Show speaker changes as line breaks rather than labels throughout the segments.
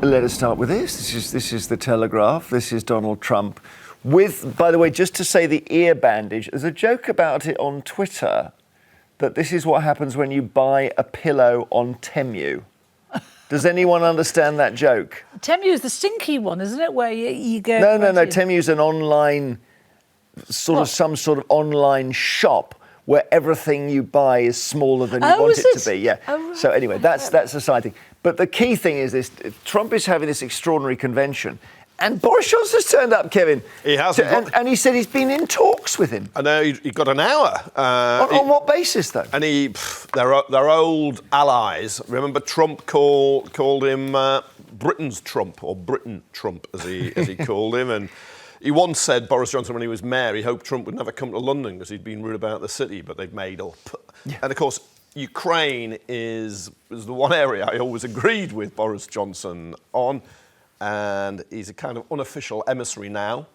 Let us start with this. This is the Telegraph. This is Donald Trump with, by the way, just to say the ear bandage, there's a joke about it on Twitter that this is what happens when you buy a pillow on Temu. Does anyone understand that joke?
Temu is the stinky one, isn't it? Where you go...
No. Temu's an online, some sort of online shop where everything you buy is smaller than you want it to be. Yeah.
Oh, right.
So anyway, that's a side thing. But the key thing is this: Trump is having this extraordinary convention, and Boris Johnson's turned up, Kevin.
He has.
And he said he's been in talks with him.
I know, he got an hour.
On what basis, though?
And they're old allies. Remember, Trump called him Britain's Trump, or Britain Trump, as he called him. And he once said, Boris Johnson, when he was mayor, he hoped Trump would never come to London because he'd been rude about the city, but they've made up. Yeah. And of course, Ukraine is the one area I always agreed with Boris Johnson on, and he's a kind of unofficial emissary now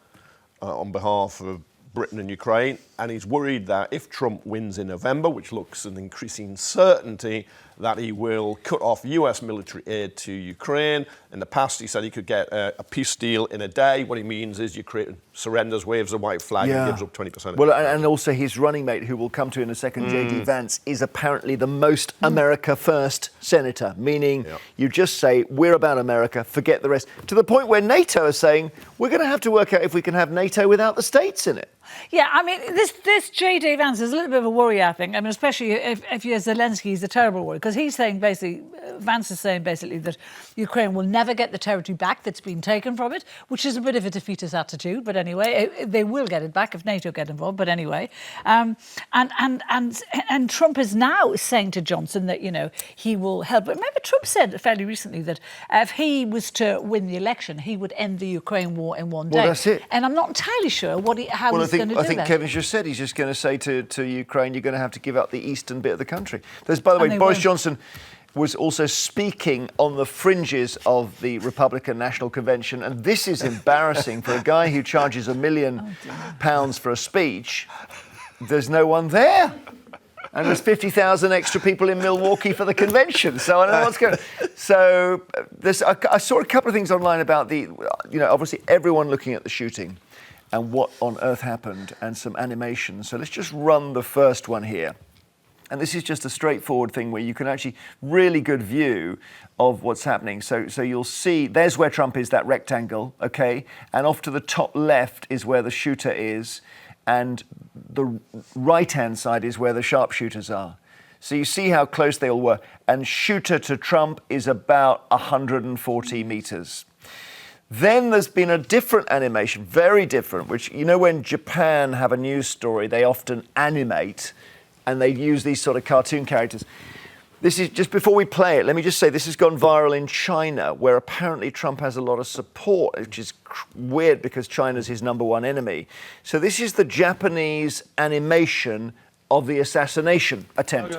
on behalf of Britain and Ukraine, and he's worried that if Trump wins in November, which looks an increasing certainty, that he will cut off US military aid to Ukraine. In the past, he said he could get a peace deal in a day. What he means is Ukraine surrenders, waves a white flag, and gives up 20%.
Well, and also his running mate, who we'll come to in a second, J.D. Vance, is apparently the most America first senator, meaning you just say, we're about America, forget the rest. To the point where NATO is saying, we're going to have to work out if we can have NATO without the States in it.
Yeah, I mean, this J.D. Vance is a little bit of a worry, I think. I mean, especially if you're Zelensky, he's a terrible worry, because he's saying basically, Vance is saying basically that Ukraine will never get the territory back that's been taken from it, which is a bit of a defeatist attitude. But anyway, they will get it back if NATO get involved. But anyway, and Trump is now saying to Johnson that, he will help. But remember, Trump said fairly recently that if he was to win the election, he would end the Ukraine war in one day.
Well, that's it.
And I'm not entirely sure how he's going to do that.
I think Kevin's just said he's just going to say to Ukraine, you're going to have to give up the eastern bit of the country. There's, by the way, Boris Johnson was also speaking on the fringes of the Republican National Convention, and this is embarrassing for a guy who charges £1 million for a speech. There's no one there. And there's 50,000 extra people in Milwaukee for the convention. So I don't know what's going on. So I saw a couple of things online about obviously everyone looking at the shooting and what on earth happened, and some animation. So let's just run the first one here. And this is just a straightforward thing where you can actually really good view of what's happening. So you'll see, there's where Trump is, that rectangle, okay? And off to the top left is where the shooter is, and the right-hand side is where the sharpshooters are. So you see how close they all were. And shooter to Trump is about 140 meters. Then there's been a different animation, very different, which, when Japan have a news story, they often animate and they use these sort of cartoon characters. This is, just before we play it, let me just say this has gone viral in China, where apparently Trump has a lot of support, which is weird because China's his number one enemy. So this is the Japanese animation of the assassination attempt.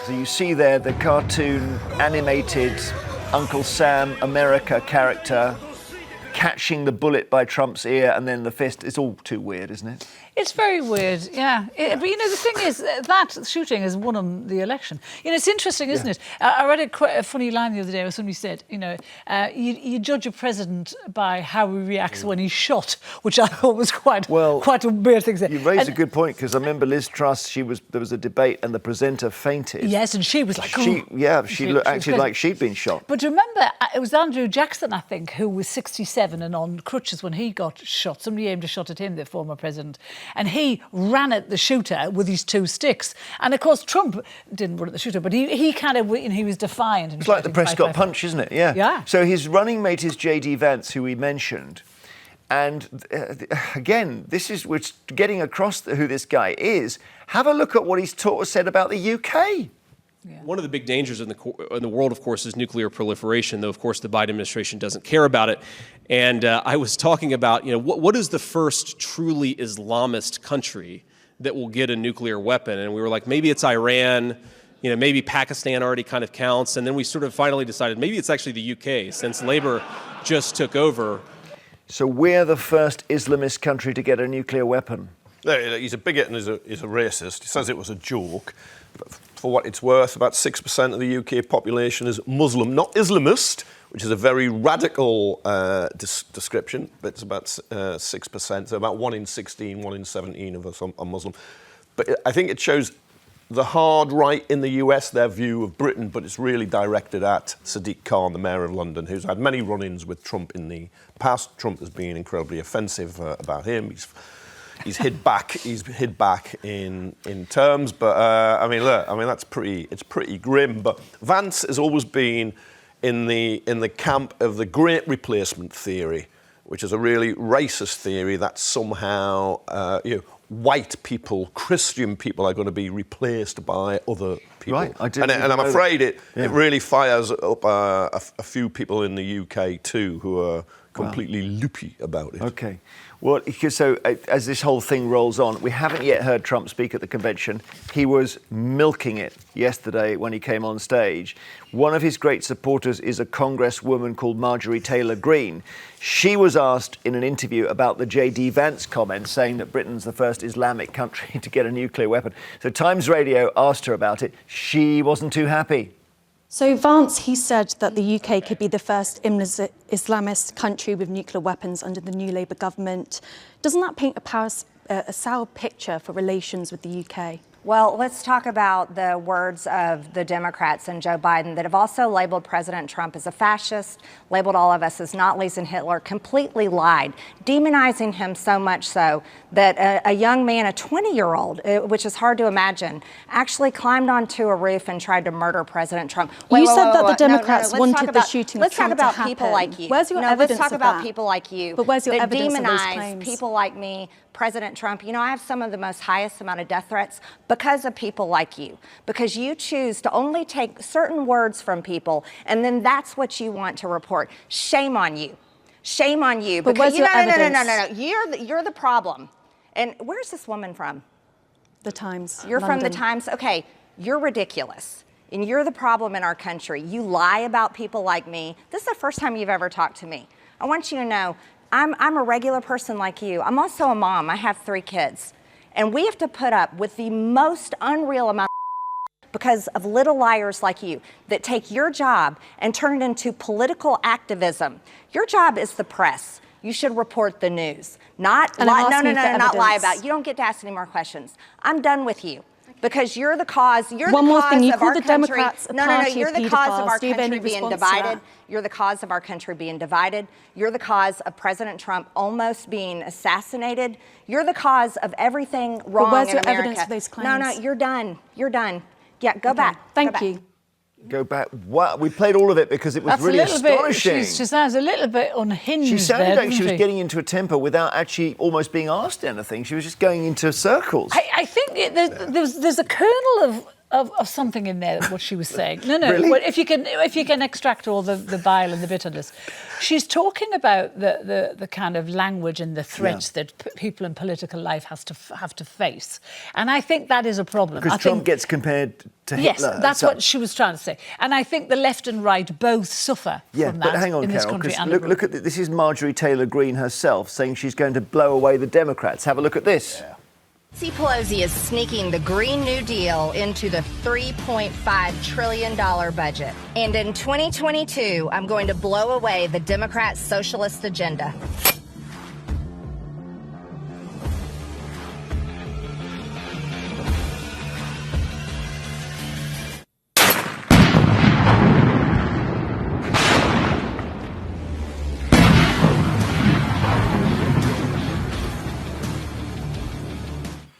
So you see there the cartoon animated Uncle Sam America character catching the bullet by Trump's ear and then the fist. It's all too weird, isn't it?
It's very weird, yeah. But, the thing is, that shooting has won the election. It's interesting, isn't it? I read a funny line the other day where somebody said, you judge a president by how he reacts when he's shot, which I thought was quite a weird thing to say.
You raised a good point, because I remember Liz Truss, there was a debate and the presenter fainted.
Yes, and she was like...
She acted like she'd been shot.
But remember, it was Andrew Jackson, I think, who was 67 and on crutches when he got shot. Somebody aimed a shot at him, the former president. And he ran at the shooter with his two sticks. And of course, Trump didn't run at the shooter, but he kind of, he was defiant.
It's like the Prescott punch, isn't it? Yeah. So his running mate is J.D. Vance, who we mentioned. And again, we're getting across who this guy is. Have a look at what he's said about the UK.
Yeah. One of the big dangers in the world, of course, is nuclear proliferation, though, of course, the Biden administration doesn't care about it. And I was talking about, what is the first truly Islamist country that will get a nuclear weapon? And we were like, maybe it's Iran, maybe Pakistan already kind of counts. And then we sort of finally decided maybe it's actually the UK, since Labour just took over.
So we're the first Islamist country to get a nuclear weapon.
He's a bigot and he's a racist. He says it was a joke. But for what it's worth, about 6% of the UK population is Muslim, not Islamist, which is a very radical description, but it's about 6%, so about 1 in 16, 1 in 17 of us are Muslim. But I think it shows the hard right in the US, their view of Britain, but it's really directed at Sadiq Khan, the mayor of London, who's had many run-ins with Trump in the past. Trump has been incredibly offensive about him. He's hid back in terms, but that's pretty grim. But Vance has always been in the camp of the great replacement theory, which is a really racist theory that somehow white people, Christian people, are going to be replaced by other people.
Right,
and I'm afraid it really fires up a few people in the UK too who are completely loopy about it.
Okay. Well, so as this whole thing rolls on, we haven't yet heard Trump speak at the convention. He was milking it yesterday when he came on stage. One of his great supporters is a congresswoman called Marjorie Taylor Greene. She was asked in an interview about the J.D. Vance comment saying that Britain's the first Islamic country to get a nuclear weapon. So Times Radio asked her about it. She wasn't too happy.
So Vance, he said that the UK could be the first Islamist country with nuclear weapons under the new Labour government. Doesn't that paint a sour picture for relations with the UK?
Well, let's talk about the words of the Democrats and Joe Biden that have also labeled President Trump as a fascist, labeled all of us as Nazis and Hitler, completely lied, demonizing him so much so that a young man, a 20-year-old, which is hard to imagine, actually climbed onto a roof and tried to murder President Trump.
You said that the Democrats wanted the shooting of Trump to happen.
Let's talk about people like you.
Where's your evidence of that?
Let's talk about people like you.
But where's your evidence of those
demonize
claims?
People like me, President Trump. I have some of the most highest amount of death threats because of people like you, because you choose to only take certain words from people, and then that's what you want to report. Shame on you. Shame on you.
But where's your evidence?
No. You're the problem. And where's this woman from?
The Times.
You're
London.
from the Times? Okay, you're ridiculous. And you're the problem in our country. You lie about people like me. This is the first time you've ever talked to me. I want you to know, I'm a regular person like you. I'm also a mom. I have 3 kids. And we have to put up with the most unreal amount of because of little liars like you that take your job and turn it into political activism. Your job is the press. You should report the news, not lie. Not lie about it. You don't get to ask any more questions. I'm done with you. Because you're the cause. You're
One
the
more
cause
thing. You
of
call
our
the
country.
Democrats a
No.
party
You're
of
the cause of our
paedophiles. Do you have any
country being
response to
divided.
that?
You're the cause of our country being divided. You're the cause of President Trump almost being assassinated. You're the cause of everything wrong
where's
in
your
America.
evidence for those claims?
No. You're done. You're done. Yeah, go back.
Thank
Go back.
you.
Go back. Wow, we played all of it because it was
That's
really
a little
astonishing.
bit. She sounds a little bit unhinged.
She sounded
there,
like she
doesn't
was getting into a temper without actually almost being asked anything. She was just going into circles.
I think there's a kernel of something in there, what she was saying. No.
Really?
Well, if you can extract all the bile and the bitterness, she's talking about the kind of language and the threats that people in political life have to face, and I think that is a problem.
Because Trump gets compared to Hitler.
Yes, that's what she was trying to say, and I think the left and right both suffer from that
but hang on,
in this
Carol,
country.
'cause
And
look at this is Marjorie Taylor Greene herself saying she's going to blow away the Democrats. Have a look at this.
Nancy Pelosi is sneaking the Green New Deal into the $3.5 trillion budget. And in 2022, I'm going to blow away the Democrat socialist agenda.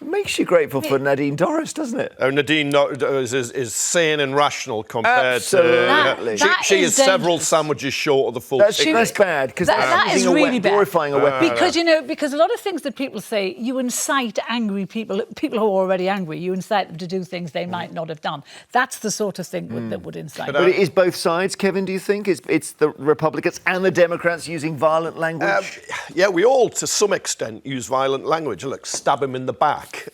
Makes you grateful for Nadine Dorris, doesn't it?
Oh, Nadine is sane and rational compared
Absolutely.
to... She is several
dangerous.
sandwiches short of the full
That's
picture.
bad because
that is really bad.
glorifying a weapon.
Because a lot of things that people say, you incite angry people who are already angry. You incite them to do things they might not have done. That's the sort of thing that would incite.
But it is both sides, Kevin, do you think? It's the Republicans and the Democrats using violent language?
Yeah, we all, to some extent, use violent language. Look, stab him in the back,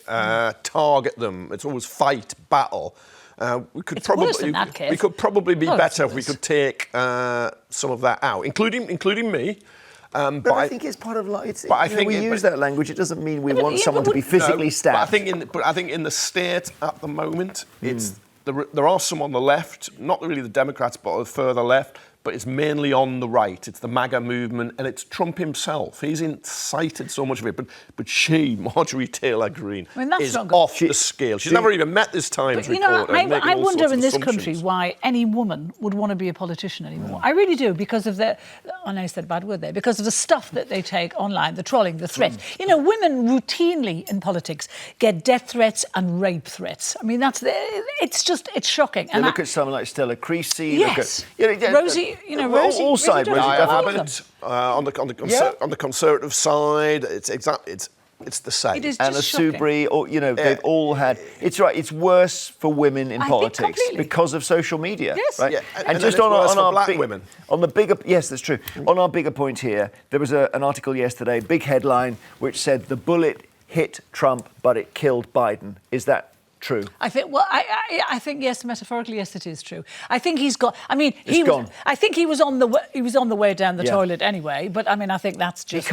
target them. It's always fight, battle. We could
It's worse in that case.
We could probably be
Oh,
better
it's
if we
worse.
could take some of that out, including me.
But I think it's part of life.
But I think
we use that language. It doesn't mean we want someone to be physically stabbed.
But I think in the state at the moment, there are some on the left, not really the Democrats, but further left. But it's mainly on the right. It's the MAGA movement, and it's Trump himself. He's incited so much of it. But she, Marjorie Taylor Greene,
that's
is
not good.
off the scale. She's never even met this Times
But, you know,
reporter. making
I
all
wonder
sorts
in
of
this
assumptions.
country why any woman would want to be a politician anymore. I really do, because of the, and I said a bad word there, because of the stuff that they take online, the trolling, the threats. You know, women routinely in politics get death threats and rape threats. I mean, it's shocking.
And look at someone like Stella Creasy.
Yes.
Look at,
Rosie,
all sides.
On the Conservative side, it's the same.
It is
Anna
just shocking.
Soubry, or they've all had. It's right. It's worse for women in
I think
politics
completely.
because of social media.
Yes.
Right.
Yeah,
And just
it's
on
worse for
our
black women.
On the bigger, yes, that's true. On our bigger point here, there was an article yesterday, big headline, which said the bullet hit Trump, but it killed Biden. Is that true?
I think. Well, I think yes. Metaphorically, yes, it is true. I think he's got. I mean,
gone.
I think he was on the way down the toilet anyway. But I mean, I think that's just.
He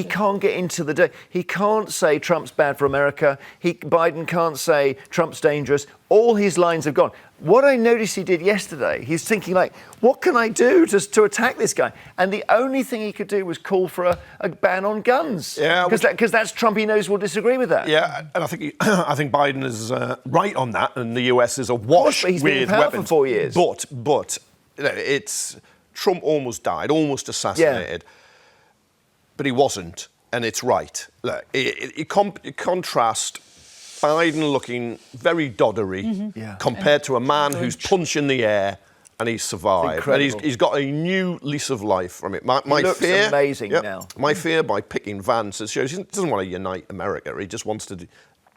can't get into the day. He can't say Trump's bad for America. Biden can't say Trump's dangerous. All his lines have gone. What I noticed he did yesterday, he's thinking like, what can I do to attack this guy? And the only thing he could do was call for a ban on guns.
Yeah,
because that's Trump. He knows will disagree with that.
Yeah, and I think Biden is right on that, and the US is awash
He's been in
with
power
weapons.
for 4 years.
But it's Trump almost died, almost assassinated, but he wasn't, and it's right. Look, you contrast Biden looking very doddery compared to a man who's punched in the air and he's survived. And he's got a new lease of life from it. My
looks
fear,
amazing now.
My fear by picking Vance is he doesn't want to unite America. He just wants to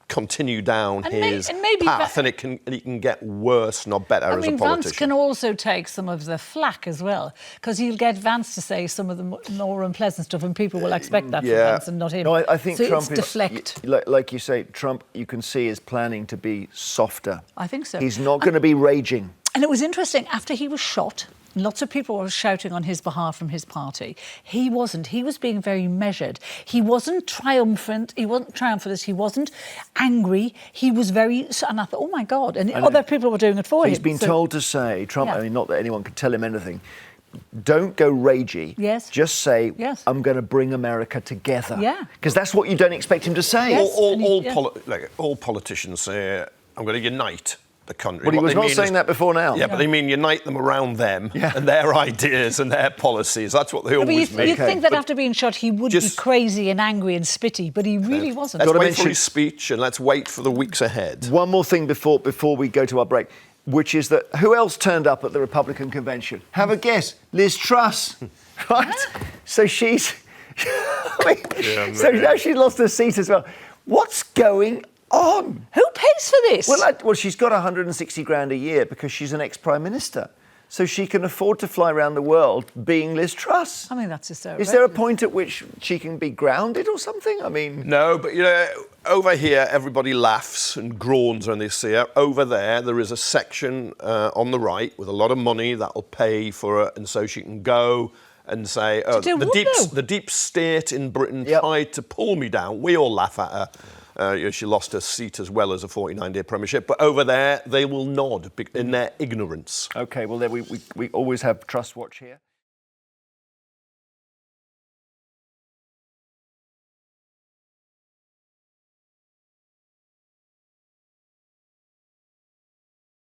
continue down his path, and he can get worse, not better, as a politician.
Vance can also take some of the flack as well, because he'll get Vance to say some of the more unpleasant stuff, and people will expect that from Vance and not him.
No, I think
so
Trump
it's deflect.
Like you say, Trump, you can see, is planning to be softer.
I think so.
He's not going to be raging.
And it was interesting, after he was shot, lots of people were shouting on his behalf from his party. He wasn't. He was being very measured. He wasn't triumphant. He wasn't angry. He was very... And I thought, oh, my God. And other people were doing it for him.
He's been told to say, Trump, I mean, not that anyone could tell him anything, don't go ragey.
Yes.
Just say,
yes.
I'm going to bring America together.
Yeah.
Because that's what you don't expect him to say.
Yes.
All politicians say, I'm going to unite the country.
Well, he was not saying that before now.
Yeah, but they mean unite them around them and their ideas and their policies. That's what they always mean.
You'd think that after being shot, he would be crazy and angry and spitty, but he really wasn't.
Let's wait for his speech and let's wait for the weeks ahead.
One more thing before we go to our break, which is that who else turned up at the Republican convention? Have a guess. Liz Truss, right? So she's... so now she's lost her seat as well. What's going on?
Who pays for this?
Well, she's got 160 grand a year because she's an ex-prime minister. So she can afford to fly around the world being Liz Truss.
I mean, that's hysterical.
Is there a point at which she can be grounded or something? I mean...
No, but, over here, everybody laughs and groans when they see her. Over there is a section on the right with a lot of money that'll pay for her, and so she can go and say, the deep state in Britain tried to pull me down. We all laugh at her. She lost her seat as well as a 49-day premiership. But over there, they will nod in their ignorance.
OK, well, we always have Trust Watch here.